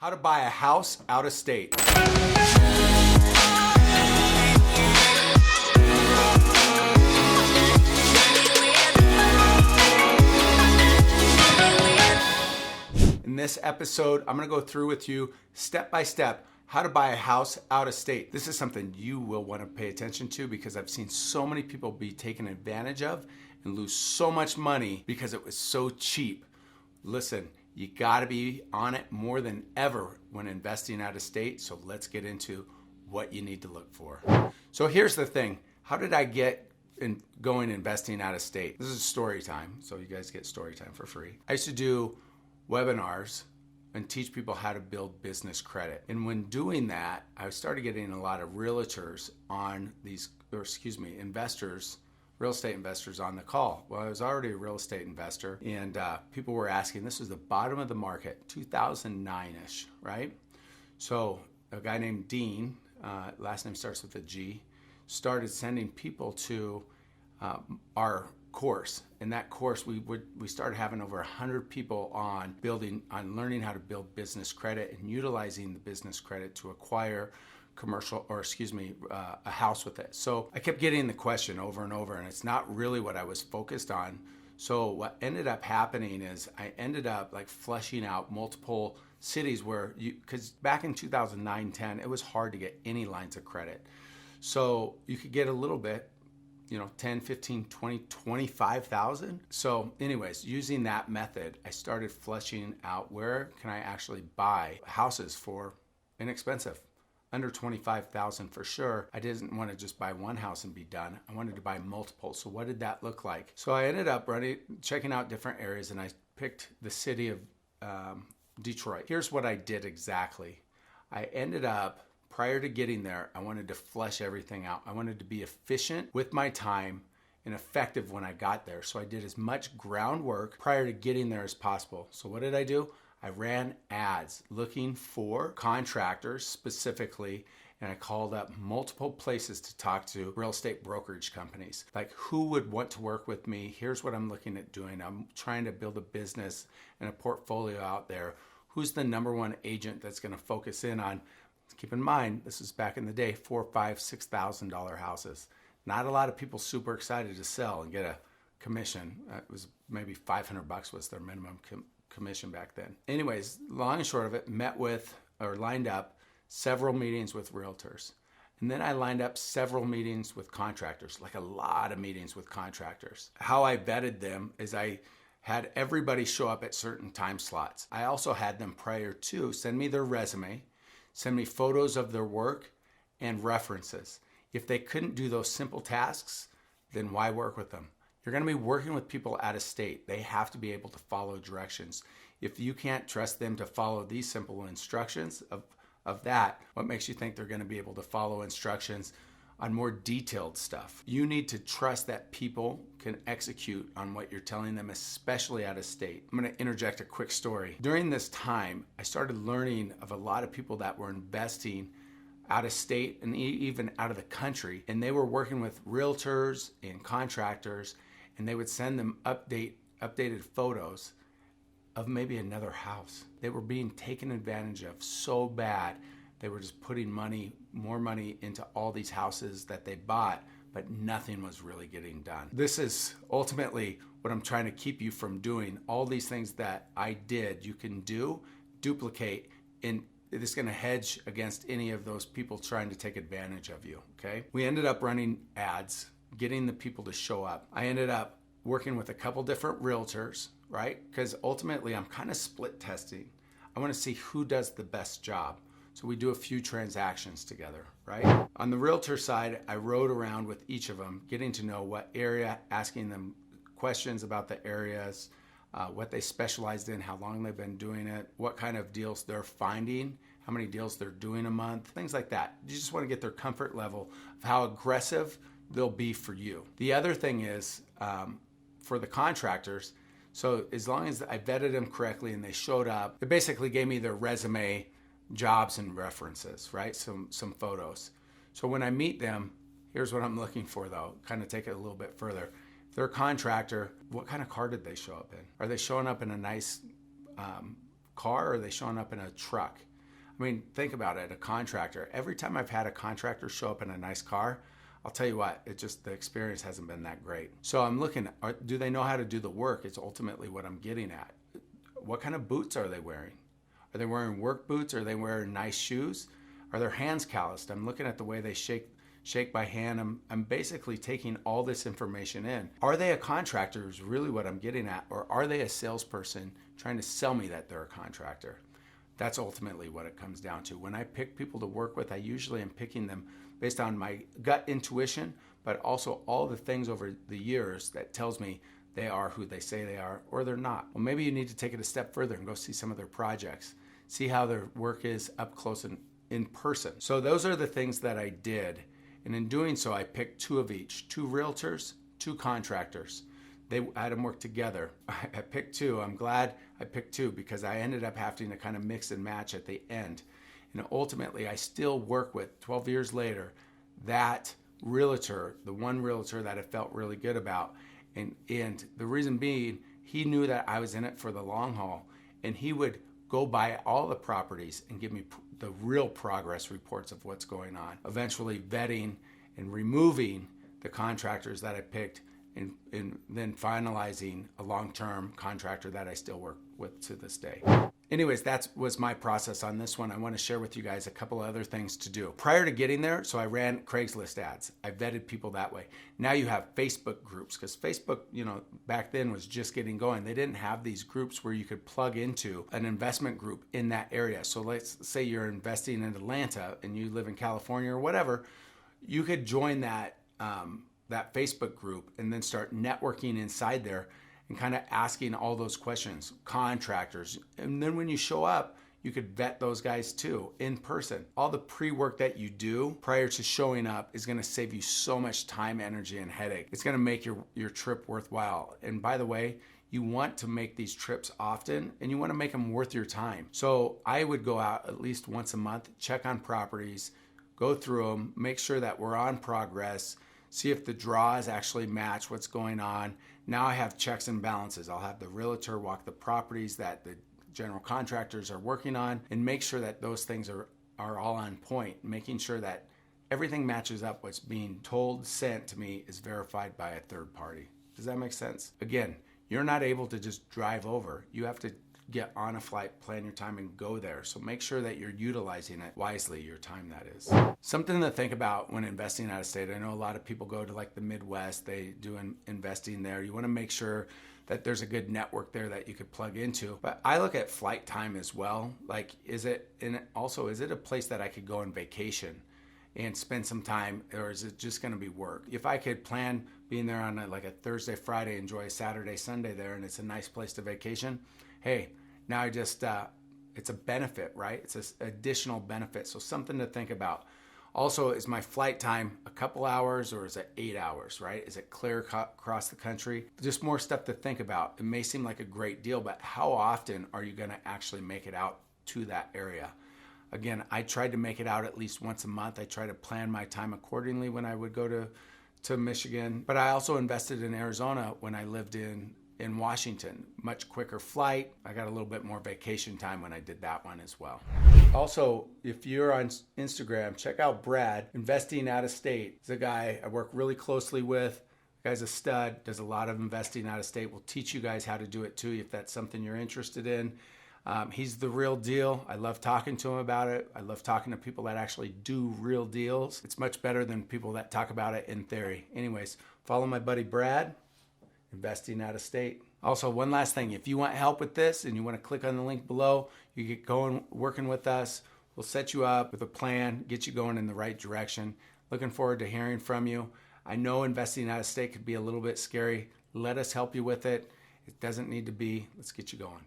How to buy a house out of state. In this episode, I'm going to go through with you step by step how to buy a house out of state. This is something you will want to pay attention to because I've seen so many people be taken advantage of and lose so much money because it was so cheap. Listen, you got to be on it more than ever when investing out of state. So let's get into what you need to look for. So here's the thing. How did I get going investing out of state? This is story time. So you guys get story time for free. I used to do webinars and teach people how to build business credit. And when doing that, I started getting a lot of realtors on these, investors, real estate investors on the call. Well, I was already a real estate investor and people were asking, this was the bottom of the market, 2009-ish, right? So a guy named Dean, last name starts with a G, started sending people to our course. In that course, we started having over 100 people on learning how to build business credit and utilizing the business credit to acquire a house with it. So I kept getting the question over and over, and it's not really what I was focused on. So what ended up happening is I ended up fleshing out multiple cities because back in 2009-10, it was hard to get any lines of credit. So you could get a little bit, 10, 15, 20, 25,000. So anyways, using that method, I started fleshing out where can I actually buy houses for inexpensive, under 25,000 for sure. I didn't want to just buy one house and be done. I wanted to buy multiple. So what did that look like? So I ended up checking out different areas and I picked the city of Detroit. Here's what I did exactly. I ended up, prior to getting there, I wanted to flesh everything out. I wanted to be efficient with my time and effective when I got there. So I did as much groundwork prior to getting there as possible. So what did I do? I ran ads looking for contractors specifically, and I called up multiple places to talk to real estate brokerage companies. Like, who would want to work with me? Here's what I'm looking at doing. I'm trying to build a business and a portfolio out there. Who's the number one agent that's going to focus in on, keep in mind, this is back in the day, $4,000, $5,000, $6,000 houses. Not a lot of people super excited to sell and get a commission. It was maybe $500 was their minimum commission back then. Anyways, long and short of it, lined up several meetings with realtors. And then I lined up several meetings with contractors, a lot of meetings with contractors. How I vetted them is I had everybody show up at certain time slots. I also had them prior to send me their resume, send me photos of their work and references. If they couldn't do those simple tasks, then why work with them? You're going to be working with people out of state. They have to be able to follow directions. If you can't trust them to follow these simple instructions of that, what makes you think they're going to be able to follow instructions on more detailed stuff? You need to trust that people can execute on what you're telling them, especially out of state. I'm going to interject a quick story. During this time, I started learning of a lot of people that were investing out of state and even out of the country, and they were working with realtors and contractors, and they would send them updated photos of maybe another house. They were being taken advantage of so bad. They were just putting more money into all these houses that they bought, but nothing was really getting done. This is ultimately what I'm trying to keep you from doing. All these things that I did, you can duplicate, and it's going to hedge against any of those people trying to take advantage of you, okay? We ended up running ads, getting the people to show up. I ended up working with a couple different realtors, right? Because ultimately I'm kind of split testing. I want to see who does the best job. So we do a few transactions together, right? On the realtor side, I rode around with each of them, getting to know what area, asking them questions about the areas, what they specialized in, how long they've been doing it, what kind of deals they're finding, how many deals they're doing a month, things like that. You just want to get their comfort level of how aggressive they'll be for you. The other thing is for the contractors, so as long as I vetted them correctly and they showed up, they basically gave me their resume, jobs, and references, right? Some photos. So when I meet them, here's what I'm looking for though, kind of take it a little bit further. If they're a contractor, what kind of car did they show up in? Are they showing up in a nice car, or are they showing up in a truck? I mean, think about it, a contractor. Every time I've had a contractor show up in a nice car, I'll tell you what, the experience hasn't been that great. So I'm looking, do they know how to do the work? It's ultimately what I'm getting at. What kind of boots are they wearing? Are they wearing work boots? Are they wearing nice shoes? Are their hands calloused? I'm looking at the way they shake by hand. I'm basically taking all this information in. Are they a contractor is really what I'm getting at, or are they a salesperson trying to sell me that they're a contractor? That's ultimately what it comes down to. When I pick people to work with, I usually am picking them based on my gut intuition, but also all the things over the years that tells me they are who they say they are, or they're not. Well, maybe you need to take it a step further and go see some of their projects, see how their work is up close and in person. So those are the things that I did. And in doing so, I picked two of each, 2 realtors, 2 contractors. I had them work together. I picked 2. I'm glad I picked 2 because I ended up having to kind of mix and match at the end. And ultimately, I still work with, 12 years later, that realtor, the one realtor that I felt really good about. And the reason being, he knew that I was in it for the long haul. And he would go by all the properties and give me the real progress reports of what's going on. Eventually vetting and removing the contractors that I picked and then finalizing a long-term contractor that I still work with to this day. Anyways, that was my process on this one. I want to share with you guys a couple of other things to do. Prior to getting there, so I ran Craigslist ads. I vetted people that way. Now you have Facebook groups, because Facebook, back then was just getting going. They didn't have these groups where you could plug into an investment group in that area. So let's say you're investing in Atlanta and you live in California or whatever, you could join that Facebook group and then start networking inside there and kind of asking all those questions, contractors. And then when you show up, you could vet those guys too in person. All the pre-work that you do prior to showing up is going to save you so much time, energy, and headache. It's going to make your trip worthwhile. And by the way, you want to make these trips often and you want to make them worth your time. So I would go out at least once a month, check on properties, go through them, make sure that we're on progress, see if the draws actually match what's going on. Now I have checks and balances. I'll have the realtor walk the properties that the general contractors are working on and make sure that those things are all on point, making sure that everything matches up. What's being told, sent to me is verified by a third party. Does that make sense? Again, you're not able to just drive over. You have to get on a flight, plan your time, and go there. So make sure that you're utilizing it wisely, your time that is. Something to think about when investing out of state. I know a lot of people go to like the Midwest, they do investing there. You want to make sure that there's a good network there that you could plug into. But I look at flight time as well. Like, is it a place that I could go on vacation and spend some time, or is it just going to be work? If I could plan being there on a Thursday, Friday, enjoy a Saturday, Sunday there, and it's a nice place to vacation, hey, now I just, it's a benefit, right? It's an additional benefit. So something to think about. Also, is my flight time a couple hours or is it 8 hours, right? Is it clear across the country? Just more stuff to think about. It may seem like a great deal, but how often are you gonna actually make it out to that area? Again, I tried to make it out at least once a month. I try to plan my time accordingly when I would go to Michigan. But I also invested in Arizona when I lived in Washington. Much quicker flight. I got a little bit more vacation time when I did that one as well. Also, if you're on Instagram, check out Brad, Investing Out of State. He's a guy I work really closely with. The guy's a stud, does a lot of investing out of state. We'll teach you guys how to do it too if that's something you're interested in. He's the real deal. I love talking to him about it. I love talking to people that actually do real deals. It's much better than people that talk about it in theory. Anyways, follow my buddy Brad, Investing Out of State. Also, one last thing, if you want help with this and you want to click on the link below, you get going working with us. We'll set you up with a plan, get you going in the right direction. Looking forward to hearing from you. I know investing out of state could be a little bit scary. Let us help you with it. It doesn't need to be. Let's get you going.